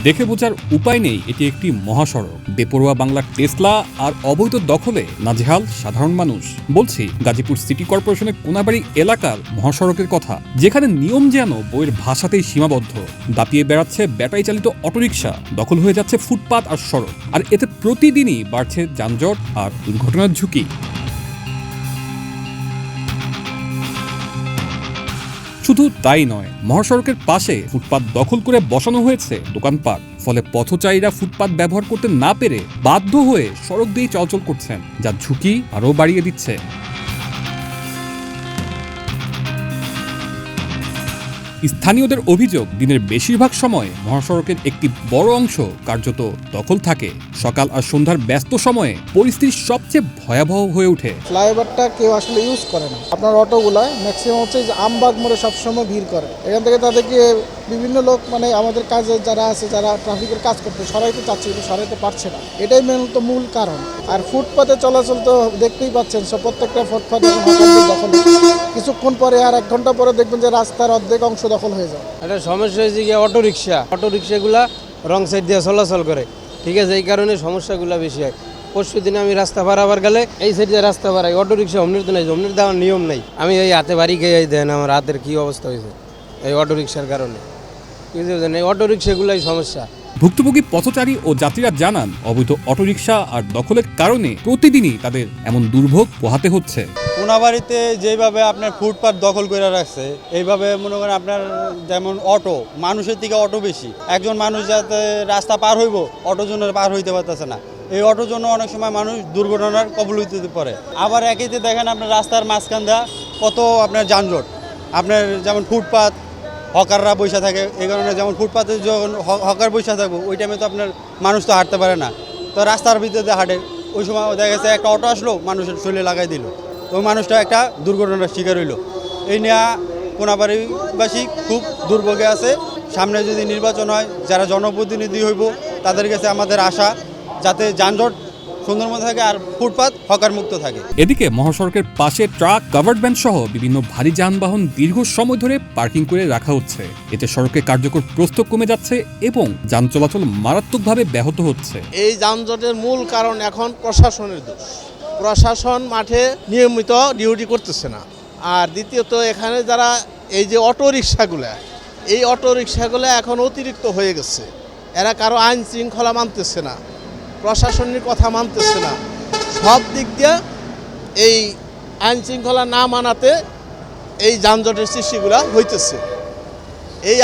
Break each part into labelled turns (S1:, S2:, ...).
S1: দেখে বোঝার উপায় নেই এটি একটি মহাসড়ক। বেপরোয়া বাংলার টেসলা আর অবৈধ দখলে নাজেহাল সাধারণ মানুষ। বলছি গাজীপুর সিটি কর্পোরেশনের কোনাবাড়ি এলাকার মহাসড়কের কথা, যেখানে নিয়ম যেন বইয়ের ভাষাতেই সীমাবদ্ধ। দাপিয়ে বেড়াচ্ছে ব্যাটারি চালিত অটোরিকশা, দখল হয়ে যাচ্ছে ফুটপাত আর সড়ক, আর এতে প্রতিদিনই বাড়ছে যানজট আর দুর্ঘটনার ঝুঁকি। শুধু তাই নয়, মহাসড়কের পাশে ফুটপাত দখল করে বসানো হয়েছে দোকানপাট। ফলে পথচারীরা ফুটপাত ব্যবহার করতে না পেরে বাধ্য হয়ে সড়ক দিয়ে চলাচল করছেন, যা ঝুঁকি আরও বাড়িয়ে দিচ্ছে। স্থানীয়দের অভিযোগ, দিনের বেশিরভাগ সময় মহাসড়কের একটি বড় অংশ কার্যত দখল থাকে। সকাল আর সন্ধ্যার ব্যস্ত সময়ে পরিস্থিতি সবচেয়ে ভয়াবহ হয়ে ওঠে।
S2: ফ্লাইওভারটা কেউ আসলে ইউজ করে না। আপনার অটোগুলায় ম্যাক্সিমাম হচ্ছে যে আমবাগ মোড়ে সবসময় ভিড় করে। এখান থেকে তাদেরকে বিভিন্ন লোক আমাদের কাজে যারা আছে, যারা ট্রাফিকের কাজ করতে সরাইতে চাচ্ছে কিন্তু সরাইতে পারছে না। এটাই মূল কারণ। আর ফুটপাতে চলাচল তো দেখতেই পাচ্ছেন, সব প্রত্যেকটা ফুটপাত দখল। কিছুক্ষণ পরে আর 1 ঘন্টা পরে দেখবেন যে রাস্তার অর্ধেক অংশ দখল হয়ে যায়।
S3: একটা সমস্যা হয়েছে কি, অটোরিকশাগুলা রং সাইড দিয়ে চলাচল করে, ঠিক আছে, এই কারণে সমস্যাগুলো বেশি হয়। পরশু দিনে আমি রাস্তা পারাবার গেলে এই সাইড দিয়ে রাস্তা পারাই, অটোরিকশা অমনির তো নাই, অমনির দেওয়ার নিয়ম নাই। আমি এই হাতে বাড়ি খেয়ে দেন, আমার হাতের কি অবস্থা হয়েছে এই অটোরিকশার কারণে। বুঝতে এই অটোরিকশাগুলাই সমস্যা।
S1: ভুক্তভোগী পথচারী ও যাত্রীরা জানান, অবৈধ অটোরিকশা আর দখলের কারণে প্রতিদিনই তাদের এমন দুর্ভোগ পোহাতে হচ্ছে।
S4: কোনাবাড়িতে যেভাবে আপনার ফুটপাত দখল করে রাখছে, এইভাবে মনে করেন আপনার যেমন অটো, মানুষের থেকে অটো বেশি। একজন মানুষ যাতে রাস্তা পার হইব, অটোর জন্য পার হইতে পারতেছে না। এই অটোর জন্য অনেক সময় মানুষ দুর্ঘটনার কবলিতে পড়ে। আবার একইতে দেখেন আপনার রাস্তার মাঝখান দেওয়া কত আপনার যানজট। আপনার যেমন ফুটপাত, হকাররা বসে থাকে, এই কারণে যেমন ফুটপাতে যখন হকার বসে থাকবো ওই টাইমে তো আপনার মানুষ তো হাঁটতে পারে না, তো রাস্তার ভিতরে হাঁটে। ওই সময় দেখা গেছে একটা অটো আসলো, মানুষের শরীরে লাগাই দিল, তো মানুষটা একটা দুর্ঘটনার শিকার হইল। এই নিয়ে কোনাবাড়িবাসী খুব দুর্ভোগে আছে। সামনে যদি নির্বাচন হয়, যারা জনপ্রতিনিধি হইব তাদের কাছে আমাদের আশা যাতে যানজট সুন্দরবন থাকে আর ফুটপাত হকার মুক্ত থাকে।
S1: এদিকে মহাসড়কের পাশে ট্রাক, কাভার্ড ভ্যান সহ বিভিন্ন ভারী যানবাহন দীর্ঘ সময় ধরে পার্কিং করে রাখা হচ্ছে। এতে সড়কে কার্যকর প্রস্থ কমে যাচ্ছে এবং যান চলাচল মারাত্মকভাবে ব্যাহত হচ্ছে।
S5: এই যানজটের মূল কারণ এখন প্রশাসনের দোষ। প্রশাসন মাঠে নিয়মিত ডিউটি করতেছে না। আর দ্বিতীয়ত এখানে যারা এই যে অটোরিকশাগুলো এখন অতিরিক্ত হয়ে গেছে। এরা কারো আইন শৃঙ্খলা মানতেছে না, প্রশাসনের কথা মানতেছে না। সব দিক দিয়ে এই আইন শৃঙ্খলা না মানাতে এই যানজটের সৃষ্টিগুলো হইতেছে। এই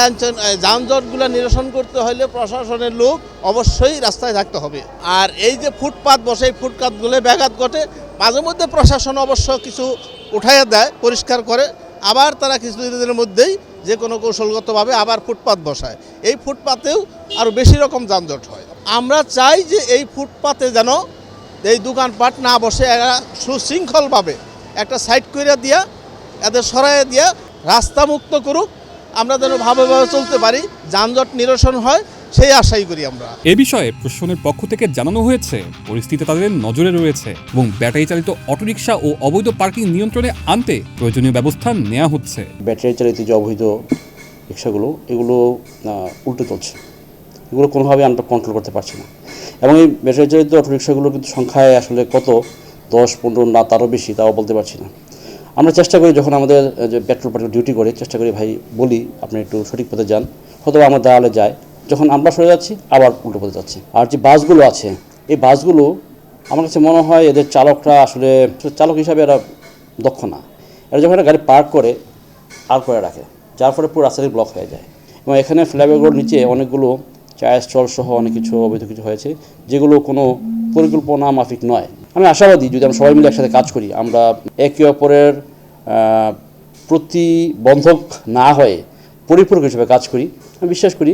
S5: যানজটগুলো নিরসন করতে হলে প্রশাসনের লোক অবশ্যই রাস্তায় থাকতে হবে। আর এই যে ফুটপাত বসে, এই ফুটপাতগুলো ব্যাঘাত ঘটে। মাঝে মধ্যে প্রশাসন অবশ্য কিছু উঠাইয়া দেয়, পরিষ্কার করে, আবার তারা কিছু দিনের মধ্যেই যে কোনো কৌশলগতভাবে আবার ফুটপাত বসায়। এই ফুটপাতেও আরও বেশি রকম যানজট হয়। আমরা চাই যে এই ফুটপাতে যেন এই দোকানপাট না বসে, এরা সুশৃঙ্খলভাবে একটা সাইড করে দিয়া, এদের সরাইয়া দিয়া রাস্তা মুক্ত করুক। আমরা যেন ভাবে চলতে পারি, যানজট নিরসন হয়, সেই আশাই করি আমরা।
S1: এ বিষয়ে প্রশাসনের পক্ষ থেকে জানানো হয়েছে, পরিস্থিতি তাদের নজরে রয়েছে এবং ব্যাটারি চালিত অটোরিকশা ও অবৈধ পার্কিং নিয়ন্ত্রণে আনতে প্রয়োজনীয় ব্যবস্থা নেওয়া হচ্ছে।
S6: ব্যাটারি চালিত যে অবৈধ রিক্সাগুলো, এগুলো উল্টো চলছে, এগুলো কোনোভাবে আমরা কন্ট্রোল করতে পারছি না। এবং এই ব্যাটারি চালিত অটোরিকশাগুলো কিন্তু সংখ্যায় আসলে কত 10-15 না তারও বেশি, তাও বলতে পারছি না। আমরা চেষ্টা করি, যখন আমাদের যে পেট্রোল পাম্পে ডিউটি করে, চেষ্টা করি ভাই বলি আপনি একটু সঠিক পথে যান, হয়তো আমার দাঁড়ালে যায়, যখন আমরা সরে যাচ্ছি আবার উল্টো পথে যাচ্ছি। আর যে বাসগুলো আছে, এই বাসগুলো আমার কাছে মনে হয় এদের চালকরা আসলে চালক হিসাবে এরা দক্ষ না। এরা যখন একটা গাড়ি পার্ক করে আর করে রাখে, যার ফলে পুরো রাস্তাটি ব্লক হয়ে যায়। এবং এখানে ফ্লাইওভারগুলোর নিচে অনেকগুলো চায়ের স্টল সহ অনেক কিছু অবৈধ কিছু হয়েছে, যেগুলো কোনো পরিকল্পনা মাফিক নয়। আমি আশাবাদী, যদি আমরা সবাই মিলে একসাথে কাজ করি, আমরা একে অপরের প্রতিবন্ধক না হয়ে পরিপূরক হিসেবে কাজ করি, আমি বিশ্বাস করি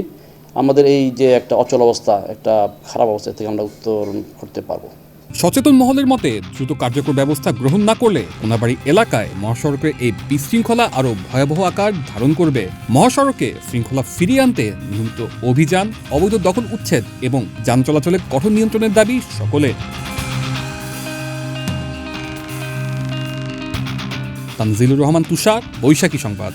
S6: আমাদের এই যে একটা অচল অবস্থা, একটা খারাপ অবস্থা থেকে আমরা উত্তরণ করতে পারবো।
S1: সচেতন মহলের মতে, দ্রুত কার্যকর ব্যবস্থা গ্রহণ না করলে কোনাবাড়ি এলাকায় মহাসড়কের এই বিশৃঙ্খলা আরও ভয়াবহ আকার ধারণ করবে। মহাসড়কে শৃঙ্খলা ফিরিয়ে আনতে নিয়মিত অভিযান, অবৈধ দখল উচ্ছেদ এবং যান চলাচলের কঠোর নিয়ন্ত্রণের দাবি সকলের। তানজিলুর রহমান তুষার, বৈশাখী সংবাদ।